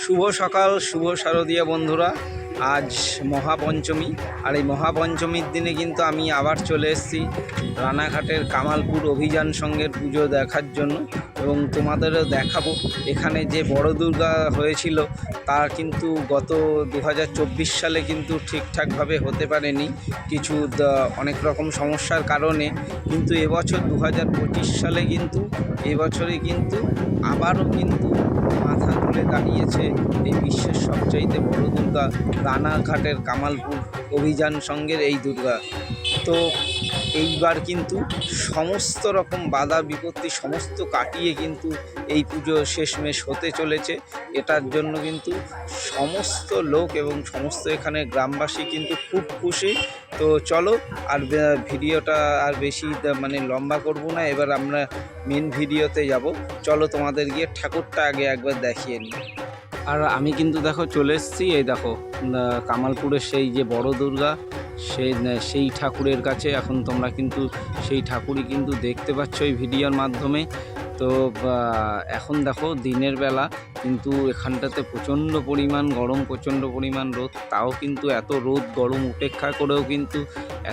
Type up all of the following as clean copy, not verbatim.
শুভ সকাল, শুভ শারদীয়া বন্ধুরা। আজ মহাপঞ্চমী, আর এই মহাপঞ্চমীর দিনে কিন্তু আমি আবার চলে এসেছি রানাঘাটের কামালপুর অভিযান সংঘের পুজো দেখার জন্য, এবং তোমাদেরও দেখাবো এখানে যে বড় দুর্গা হয়েছিল তা কিন্তু গত 2024 সালে কিন্তু ঠিকঠাকভাবে হতে পারেনি, কিছু অনেক রকম সমস্যার কারণে। কিন্তু এবছর 2025 সালে কিন্তু এবছরে কিন্তু আবারও কিন্তু মাথা তুলে দাঁড়িয়েছে এই বিশ্বের সবচাইতে বড় দুর্গা রানাঘাটের কামালপুর অভিযান সংঘের এই দুর্গা। তো এইবার কিন্তু সমস্ত রকম বাধা বিপত্তি সমস্ত কাটিয়ে কিন্তু এই পুজো শেষমেশ হতে চলেছে। এটার জন্য কিন্তু সমস্ত লোক এবং সমস্ত এখানে গ্রামবাসী কিন্তু খুব খুশি। তো চলো, আর ভিডিওটা আর বেশি মানে লম্বা করব না, এবার আমরা মেন ভিডিওতে যাব। চলো তোমাদের গিয়ে ঠাকুরটা আগে একবার দেখিয়ে নিই। আর আমি কিন্তু দেখো চলে এসেছি, এই দেখো কামালপুরের সেই যে বড় দুর্গা, সেই ঠাকুরের কাছে। এখন তোমরা কিন্তু সেই ঠাকুরই কিন্তু দেখতে পাচ্ছ এই ভিডিওর মাধ্যমে। তো এখন দেখো দিনের বেলা কিন্তু এখানটাতে প্রচণ্ড পরিমাণ গরম, প্রচণ্ড পরিমাণ রোদ, তাও কিন্তু এত রোদ গরম উপেক্ষা করেও কিন্তু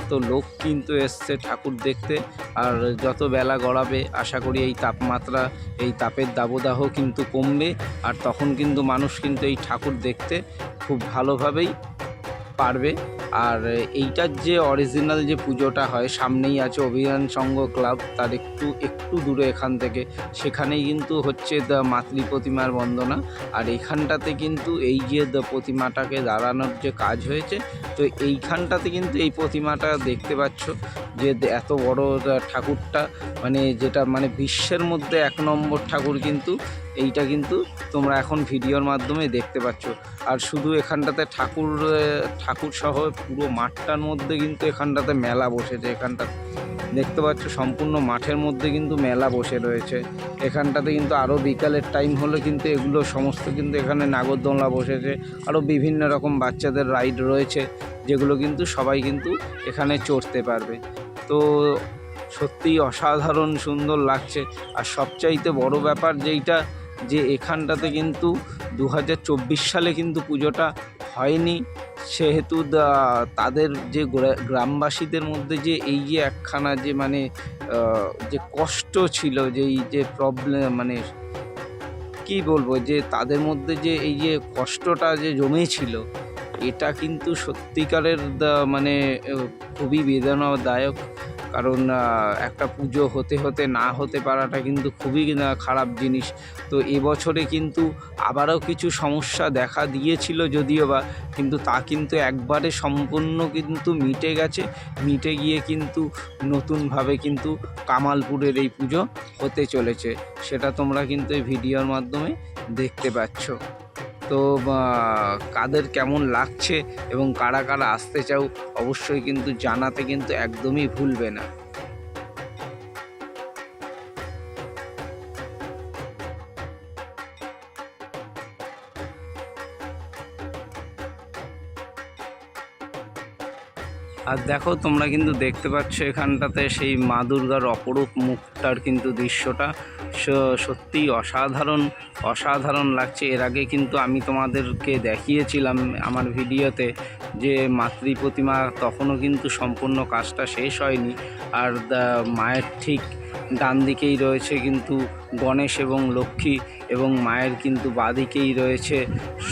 এত লোক কিন্তু এসছে ঠাকুর দেখতে। আর যত বেলা গড়াবে আশা করি এই তাপমাত্রা, এই তাপের দাবদাহ কিন্তু কমবে, আর তখন কিন্তু মানুষ কিন্তু এই ঠাকুর দেখতে খুব ভালোভাবেই পারবে। আর এইটার যে অরিজিনাল যে পুজোটা হয় সামনেই আছে অভিযান সংঘ ক্লাব, তার একটু দূরে এখান থেকে, সেখানেই কিন্তু হচ্ছে মাতৃ প্রতিমার বন্দনা। আর এইখানটাতে কিন্তু এই যে প্রতিমাটাকে দাঁড়ানোর যে কাজ হয়েছে, তো এইখানটাতে কিন্তু এই প্রতিমাটা দেখতে পাচ্ছ যে এত বড় ঠাকুরটা, মানে যেটা মানে বিশ্বের মধ্যে 1 নম্বর ঠাকুর কিন্তু এইটা কিন্তু তোমরা এখন ভিডিওর মাধ্যমে দেখতে পাচ্ছ। আর শুধু এখানটাতে ঠাকুর সহ পুরো মাঠটার মধ্যে কিন্তু এখানটাতে মেলা বসেছে। এখানটা দেখতে পাচ্ছ সম্পূর্ণ মাঠের মধ্যে কিন্তু মেলা বসে রয়েছে। এখানটাতে কিন্তু আরও বিকালের টাইম হলে কিন্তু এগুলো সমস্ত কিন্তু এখানে নাগরদোলনা বসেছে, আরও বিভিন্ন রকম বাচ্চাদের রাইড রয়েছে, যেগুলো কিন্তু সবাই কিন্তু এখানে চড়তে পারবে। তো সত্যিই অসাধারণ সুন্দর লাগছে। আর সবচাইতে বড় ব্যাপার যেইটা, যে এখানটাতে কিন্তু 2024 সালে কিন্তু পুজোটা হয়নি, সেহেতু তাদের যে গ্রামবাসীদের মধ্যে যে এই যে একখানা যে মানে যে কষ্ট ছিল, যে এই যে প্রবলেম, মানে কি বলবো, যে তাদের মধ্যে যে এই যে কষ্টটা যে জমেছিল, এটা কিন্তু সত্যিকারের মানে খুবই বেদনাদায়ক। কারণ একটা পুজো হতে না হতে পারাটা কিন্তু খুবই খারাপ জিনিস। তো এবছরে কিন্তু আবারও কিছু সমস্যা দেখা দিয়েছিল যদিও বা, কিন্তু তা কিন্তু একবারে সম্পূর্ণ কিন্তু মিটে গিয়ে কিন্তু নতুনভাবে কিন্তু কামালপুরের এই পুজো হতে চলেছে, সেটা তোমরা কিন্তু এই ভিডিওর মাধ্যমে দেখতে পাচ্ছ। তো কাদের কেমন লাগছে এবং কারা কারা আসতে চাও অবশ্যই কিন্তু জানাতে কিন্তু একদমই ভুলবে না। আর দেখো তোমরা কিন্তু দেখতে পাচ্ছ এখানটাতে সেই মা দুর্গার অপরূপ মুখটার কিন্তু দৃশ্যটা সত্যিই অসাধারণ লাগছে। এর আগে কিন্তু আমি তোমাদেরকে দেখিয়েছিলাম আমার ভিডিওতে যে মাতৃ প্রতিমা, তখনও কিন্তু সম্পূর্ণ কাজটা শেষ হয়নি। আর মায়ের ঠিক ডান দিকেই রয়েছে কিন্তু গণেশ এবং লক্ষ্মী, এবং মায়ের কিন্তু বাঁদিকেই রয়েছে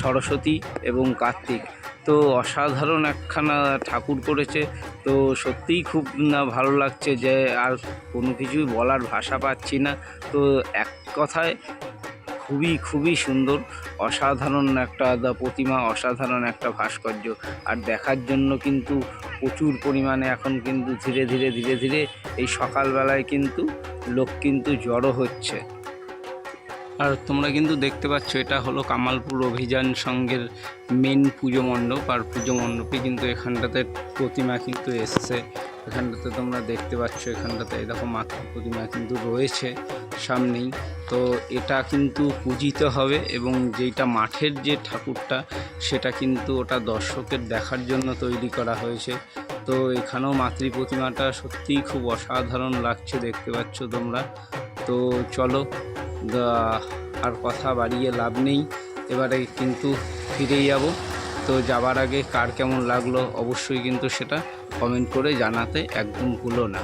সরস্বতী এবং কার্তিক। তো অসাধারণ একখানা ঠাকুর করেছে। তো সত্যিই খুব ভালো লাগছে, যে আর কোনো কিছুই বলার ভাষা পাচ্ছি না। তো এক কথায় খুবই সুন্দর, অসাধারণ একটা প্রতিমা, অসাধারণ একটা ভাস্কর্য। আর দেখার জন্য কিন্তু প্রচুর পরিমাণে এখন কিন্তু ধীরে ধীরে এই সকালবেলায় কিন্তু লোক কিন্তু জড়ো হচ্ছে। আর তোমরা কিন্তু দেখতে পাচ্ছ এটা হলো কামালপুর অভিযান সংঘের মেন পুজো মণ্ডপ। আর পুজো মণ্ডপে কিন্তু এখানটাতে প্রতিমা কিন্তু এসছে, এখানটাতে তোমরা দেখতে পাচ্ছ, এখানটাতে এরকম মাতৃ প্রতিমা কিন্তু রয়েছে সামনেই। তো এটা কিন্তু পূজিত হবে, এবং যেইটা মাঠের যে ঠাকুরটা সেটা কিন্তু ওটা দর্শকের দেখার জন্য তৈরি করা হয়েছে। তো এখানেও মাতৃ প্রতিমাটা সত্যিই খুব অসাধারণ লাগছে, দেখতে পাচ্ছ তোমরা। তো চলো, আর কথা বাড়িয়ে লাভ নেই, এবারে কিন্তু ফিরেই যাব। তো যাবার আগে কার কেমন লাগলো অবশ্যই কিন্তু সেটা কমেন্ট করে জানাতে একদম ভুলো না।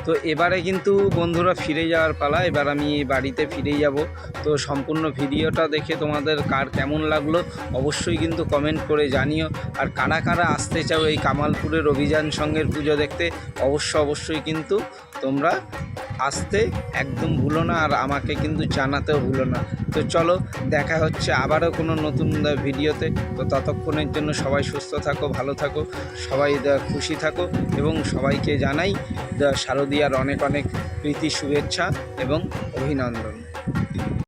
তো এবারে কিন্তু বন্ধুরা ফিরে যাওয়ার পালা, এবার আমি বাড়িতে ফিরেই যাব। তো সম্পূর্ণ ভিডিওটা দেখে তোমাদের কার কেমন লাগলো অবশ্যই কিন্তু কমেন্ট করে জানিও। আর কারা কারা আসতে চাও এই কামালপুরের অভিযান সঙ্গের পুজো দেখতে অবশ্যই কিন্তু তোমরা আসতে একদম ভুলো না, আর আমাকে কিন্তু জানাতেও ভুলো না। তো চলো দেখা হচ্ছে আবারও কোনো নতুন ভিডিওতে। তো ততক্ষণের জন্য সবাই সুস্থ থাকো, ভালো থাকো, সবাই খুশি থাকো এবং সবাইকে জানাই শারদীয়ার অনেক অনেক প্রীতি, শুভেচ্ছা এবং অভিনন্দন।